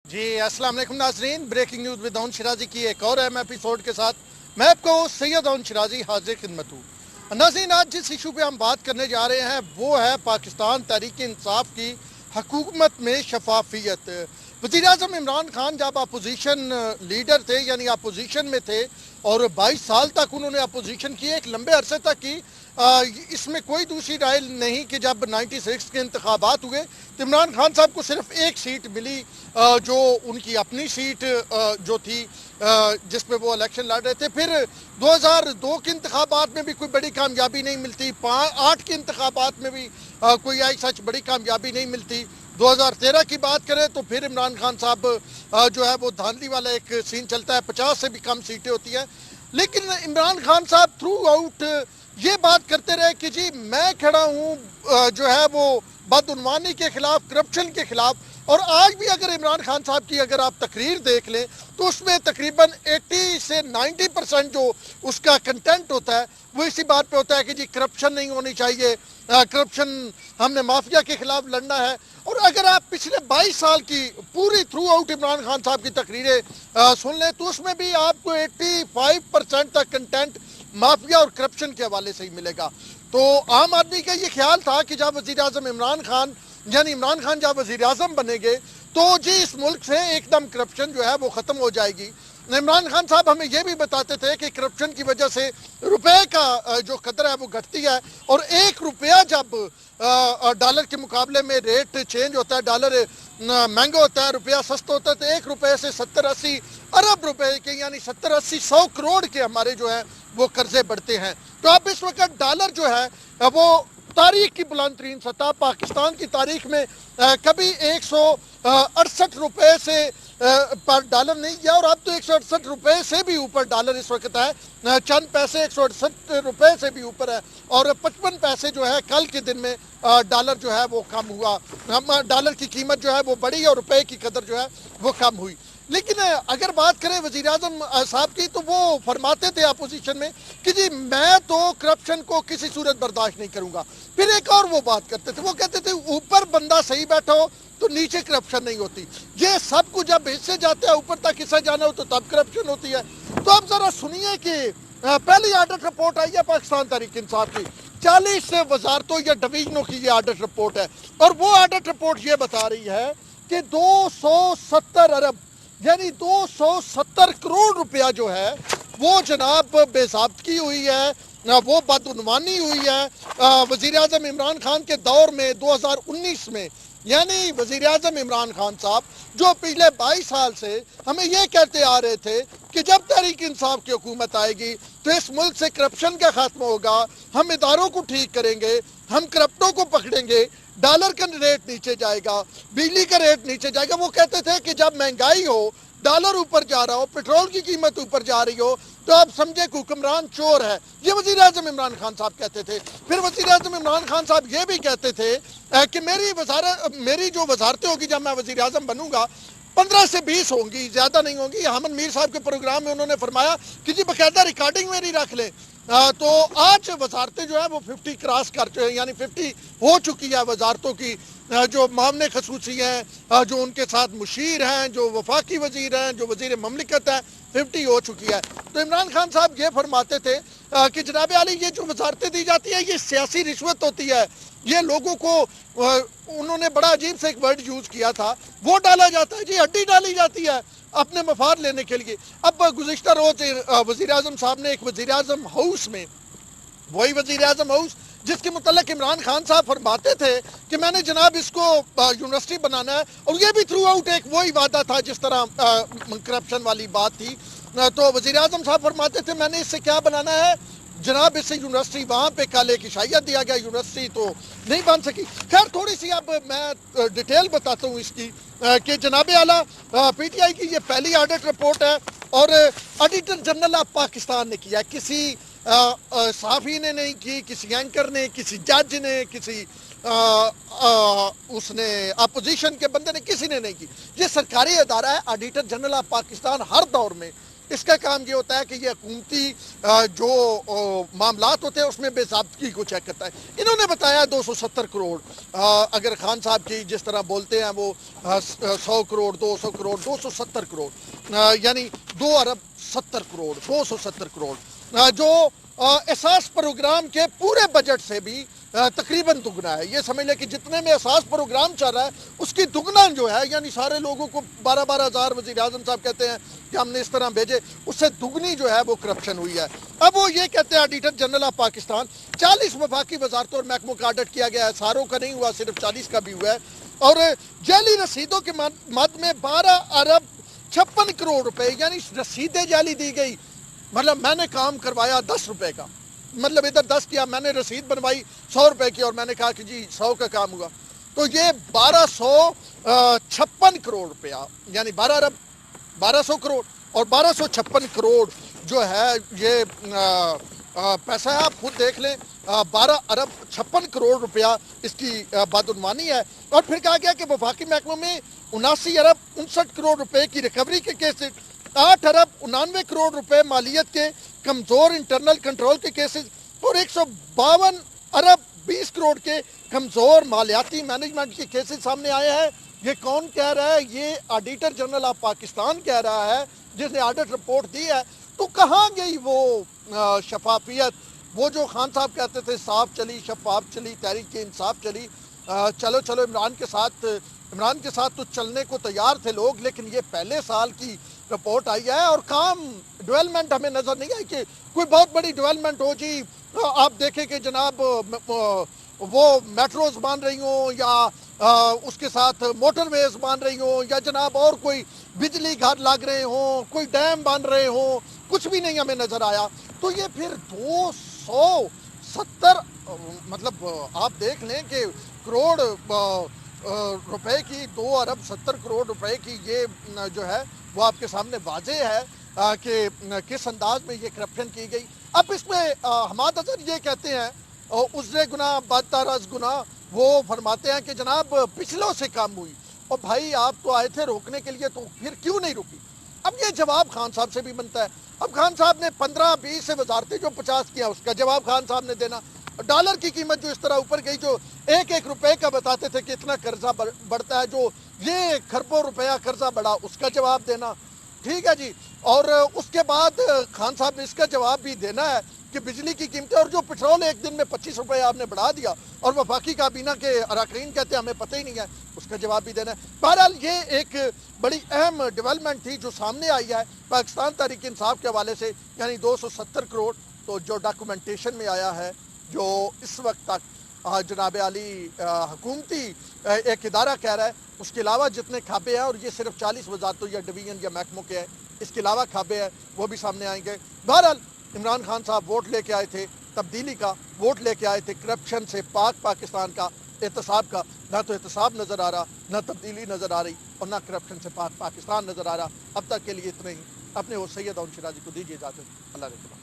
जी अस्सलाम वालेकुम नाजरीन, breaking news with Dawood Shirazi की एक और अहम एपिसोड के साथ मैं आपको सैयद दाऊद शिराजी हाजिर खिदमत हूँ। नाजरीन, आज जिस इशू पे हम बात करने जा रहे हैं वो है पाकिस्तान तहरीक इंसाफ की हुकूमत में शफाफियत। वज़ीर आज़म इमरान खान जब अपोजिशन लीडर थे यानी अपोजिशन में थे और 22 साल तक उन्होंने अपोजिशन की, एक लंबे अरसे तक की। इसमें कोई दूसरी राय नहीं कि जब 96 के इंतखाबात हुए तो इमरान खान साहब को सिर्फ एक सीट मिली, जो उनकी अपनी सीट जो थी जिस पे वो इलेक्शन लड़ रहे थे। फिर 2002 के इंतखाबात में भी कोई बड़ी कामयाबी नहीं मिलती, 8 के इंतखाबात में भी कोई आई सच बड़ी कामयाबी नहीं मिलती। 2013 की बात करें तो फिर इमरान खान साहब जो है वो धांधली वाला एक सीन चलता है, 50 से भी कम सीटें होती हैं। लेकिन इमरान खान साहब थ्रू आउट ये बात करते रहे कि जी मैं खड़ा हूँ जो है वो बदउनवानी के खिलाफ, करप्शन के खिलाफ। और आज भी अगर इमरान खान साहब की अगर आप तकरीर देख लें तो उसमें तकरीबन 80 से 90% जो उसका कंटेंट होता है वो इसी बात पे होता है कि जी करप्शन नहीं होनी चाहिए, करप्शन हमने माफिया के खिलाफ लड़ना है। और अगर आप पिछले 22 साल की पूरी थ्रू आउट इमरान खान साहब की तकरीरें सुन लें तो उसमें भी आपको 85% तक कंटेंट माफिया और करप्शन के हवाले से ही मिलेगा। तो आम आदमी का ये ख्याल था कि जब वज़ीर आज़म इमरान खान यानी इमरान खान जब वज़ीर आज़म बनेंगे तो जी इस मुल्क से एकदम करप्शन जो है वो ख़त्म हो जाएगी। इमरान खान साहब हमें ये भी बताते थे कि करप्शन की वजह से रुपए का जो कदर है वो घटती है और 1 रुपया जब डॉलर के मुकाबले में रेट चेंज होता है, डॉलर महंगा होता है, रुपया सस्ता होता है, तो 1 रुपये से 70-80 अरब रुपए के यानी 70-80-100 करोड़ के हमारे जो है वो कर्जे बढ़ते हैं। तो अब इस वक्त डॉलर जो है वो तारीख की बुलंद तरीन सतह पाकिस्तान की तारीख में कभी 168 रुपये से पर डॉलर नहीं गया और अब तो 168 रुपये से भी ऊपर डॉलर इस वक्त है। चंद पैसे 168 रुपये से भी ऊपर है और 55 पैसे जो है कल के दिन में डॉलर जो है वो कम हुआ। डॉलर की कीमत जो है वो बढ़ी और रुपए की कदर जो है वो कम हुई। लेकिन अगर बात करें वज़ीर आज़म साहब की तो वो फरमाते थे अपोजिशन में कि जी मैं तो करप्शन को किसी सूरत बर्दाश्त नहीं करूंगा। फिर एक और वो बात करते थे, वो कहते थे ऊपर बंदा सही बैठा हो तो नीचे करप्शन नहीं होती। ये सब कुछ जब हिस्से जाते हैं ऊपर तक हिस्सा जाना हो तो तब करप्शन होती है। तो अब जरा सुनिए कि पहली ऑडिट रिपोर्ट आई है पाकिस्तान तहरीक इंसाफ की, 40 वजारतों या डिवीजनों की ये ऑडिट रिपोर्ट है और वो ऑडिट रिपोर्ट ये बता रही है कि 270 अरब यानी 270 करोड़ रुपया जो है वो जनाब बेज़ाब्तगी हुई है, वो बदउनवानी हुई है वज़ीर आज़म इमरान खान के दौर में 2019 में। यानी वज़ीर आज़म इमरान खान साहब जो पिछले 22 साल से हमें ये कहते आ रहे थे कि जब तहरीक इंसाफ की हुकूमत आएगी तो इस मुल्क से करप्शन का खात्मा होगा, हम इदारों को ठीक करेंगे, हम करप्टों को पकड़ेंगे, डॉलर का रेट नीचे जाएगा, बिजली का रेट नीचे जाएगा। वो कहते थे कि जब महंगाई हो, डॉलर ऊपर जा रहा हो, पेट्रोल की कीमत ऊपर जा रही हो तो आप समझे कि हुक्मरान चोर है। ये वज़ीर आज़म इमरान खान साहब कहते थे। फिर वज़ीर आज़म इमरान खान साहब ये भी कहते थे कि मेरी जो वजारतें होगी जब मैं वज़ीर आज़म बनूंगा 15 से 20 होंगी, ज़्यादा नहीं होंगी। अहमद मीर साहब के प्रोग्राम में उन्होंने फरमाया कि जी बाकायदा रिकॉर्डिंग मेरी रख लें। तो आज वजारतें जो है वो 50 क्रॉस कर चुके हैं यानी 50 हो चुकी है वजारतों की। जो मामले खसूसी हैं, जो उनके साथ मुशीर हैं, जो वफाकी वजीर हैं, जो वजीर ममलिकत है, 50 हो चुकी है। तो इमरान खान साहब ये फरमाते थे कि जनाब आली ये जो वजारतें दी जाती है ये सियासी रिश्वत होती है। ये लोगों को उन्होंने बड़ा अजीब से एक वर्ड यूज़ किया था, वो डाला जाता है जी, हड्डी डाली जाती है अपने मफाद लेने के लिए। अब गुज़िश्ता रोज़ वज़ीर आज़म साहब ने एक वज़ीर आज़म हाउस में, वही वज़ीर आज़म हाउस जिसके मुतल्लिक़ इमरान खान साहब फरमाते थे कि मैंने जनाब इसको यूनिवर्सिटी बनाना है और ये भी थ्रू आउट एक वही वादा था जिस तरह करप्शन वाली बात थी। तो वज़ीर आज़म साहब फरमाते थे मैंने इससे क्या बनाना है जनाब, इससे यूनिवर्सिटी वहाँ पे कल एक इशाया दिया गया, यूनिवर्सिटी तो नहीं बन सकी। खैर थोड़ी सी अब मैं डिटेल बताता हूँ इसकी कि जनाब आला PTI की ये पहली ऑडिट रिपोर्ट है और ऑडिटर जनरल ऑफ पाकिस्तान ने किया, किसी सहाफ़ी ने नहीं की, किसी एंकर ने, किसी जज ने, किसी उसने अपोजिशन के बंदे ने, किसी ने नहीं की। ये सरकारी अदारा है। ऑडिटर जनरल ऑफ पाकिस्तान हर दौर में اس کا کام یہ ہوتا ہے کہ یہ حکومتی جو معاملات ہوتے ہیں اس میں بے ضابطگی کو چیک کرتا ہے. انہوں نے بتایا 270 کروڑ. اگر خان صاحب کی جس طرح بولتے ہیں وہ 100 کروڑ 200 کروڑ 270 کروڑ یعنی 2 ارب 70 کروڑ 270 کروڑ جو اساس پروگرام کے پورے بجٹ سے بھی تقریباً دگنا ہے. یہ سمجھ لیں کہ جتنے میں اساس پروگرام چل رہا ہے اس کی دگنا جو ہے، یعنی سارے لوگوں کو 12 ہزار وزیر اعظم صاحب کہتے ہیں کہ ہم نے اس طرح بھیجے، اس سے دگنی جو ہے وہ کرپشن ہوئی ہے. اب وہ یہ کہتے ہیں آڈیٹر جنرل آف پاکستان 40 وفاقی وزارتوں اور محکموں کا آڈٹ کیا گیا ہے، ساروں کا نہیں ہوا، صرف 40 کا بھی ہوا ہے. اور جعلی رسیدوں کے مد میں 12 ارب 56 کروڑ روپے یعنی رسیدیں جعلی دی گئی. مطلب میں نے کام کروایا 10 روپے کا، مطلب ادھر 10 کیا، میں نے رسید بنوائی 100 روپے کی اور میں نے کہا کہ جی 100 کا کام ہوا. تو یہ 1256 کروڑ روپیہ یعنی 12 ارب 1200 کروڑ اور 1256 کروڑ جو ہے یہ پیسہ ہے. آپ خود دیکھ لیں 12 ارب 56 کروڑ روپیہ اس کی بدعنوانی ہے. اور پھر کہا گیا کہ وفاقی محکموں میں 79 ارب 59 کروڑ روپے کی ریکوری کے کیسز، 8 ارب 99 کروڑ روپے مالیت کے کمزور انٹرنل کنٹرول کے کیسز اور 152 ارب 20 کروڑ کے کمزور مالیاتی مینجمنٹ کے کیسز سامنے آئے ہیں. یہ کون کہہ رہا ہے؟ یہ آڈیٹر جنرل آف پاکستان کہہ رہا ہے جس نے آڈٹ رپورٹ دی ہے. تو کہاں گئی وہ شفافیت؟ وہ جو خان صاحب کہتے تھے صاف چلی، شفاف چلی، تحریک انصاف چلی، چلو عمران کے ساتھ تو چلنے کو تیار تھے لوگ، لیکن یہ پہلے سال کی رپورٹ آئی ہے اور کام ڈیولپمنٹ ہمیں نظر نہیں آئی کہ کوئی بہت بڑی ڈیولپمنٹ ہو. جی آپ دیکھیں کہ جناب وہ میٹروز بن رہی ہوں یا اس کے ساتھ موٹر ویز بن رہی ہوں یا جناب اور کوئی بجلی گھر لگ رہے ہوں، کوئی ڈیم بن رہے ہوں، کچھ بھی نہیں ہمیں نظر آیا. تو یہ پھر 270 مطلب آپ دیکھ لیں کہ کروڑ روپے کی 2 ارب 70 کروڑ روپے کی یہ جو ہے وہ آپ کے سامنے واضح ہے کہ کس انداز میں یہ کرپشن کی گئی. اب اس میں حماد اظہر یہ کہتے ہیں عذر گناہ بدتر از گناہ، وہ فرماتے ہیں کہ جناب پچھلوں سے کم ہوئی. اور بھائی آپ تو آئے تھے روکنے کے لیے، تو پھر کیوں نہیں روکی؟ اب یہ جواب خان صاحب سے بھی بنتا ہے. اب خان صاحب نے 15-20 سے وزارتیں جو 50 کیا، اس کا جواب خان صاحب نے دینا. ڈالر کی قیمت جو اس طرح اوپر گئی، جو 1-1 روپے کا بتاتے تھے کہ اتنا قرضہ بڑھتا ہے، جو یہ کھربوں روپیہ قرضہ بڑھا، اس کا جواب دینا. ٹھیک ہے جی. اور اس کے بعد خان صاحب نے اس کا جواب بھی دینا ہے کہ بجلی کی قیمتیں اور جو پٹرول ایک دن میں 25 روپے آپ نے بڑھا دیا اور وفاقی کابینہ کے اراکین کہتے ہیں ہمیں پتہ ہی نہیں ہے، اس کا جواب بھی دینا ہے. بہرحال یہ ایک بڑی اہم ڈیولپمنٹ تھی جو سامنے آئی ہے پاکستان تحریک انصاف کے حوالے سے، یعنی 270 کروڑ تو جو ڈاکومنٹیشن میں آیا ہے، جو اس وقت تک جناب علی حکومتی ایک ادارہ کہہ رہا ہے، اس کے علاوہ جتنے کھابے ہیں، اور یہ صرف 40 وزارتوں یا ڈویژن یا محکموں کے ہیں، اس کے علاوہ کھابے ہیں، وہ بھی سامنے آئیں گے. بہرحال عمران خان صاحب ووٹ لے کے آئے تھے تبدیلی کا، ووٹ لے کے آئے تھے کرپشن سے پاک پاکستان کا، احتساب کا. نہ تو احتساب نظر آ رہا، نہ تبدیلی نظر آ رہی، اور نہ کرپشن سے پاک پاکستان نظر آ رہا. اب تک کے لیے اتنے ہی. اپنے وہ سید اون شیرازی کو دیجیے اجازت. اللہ نے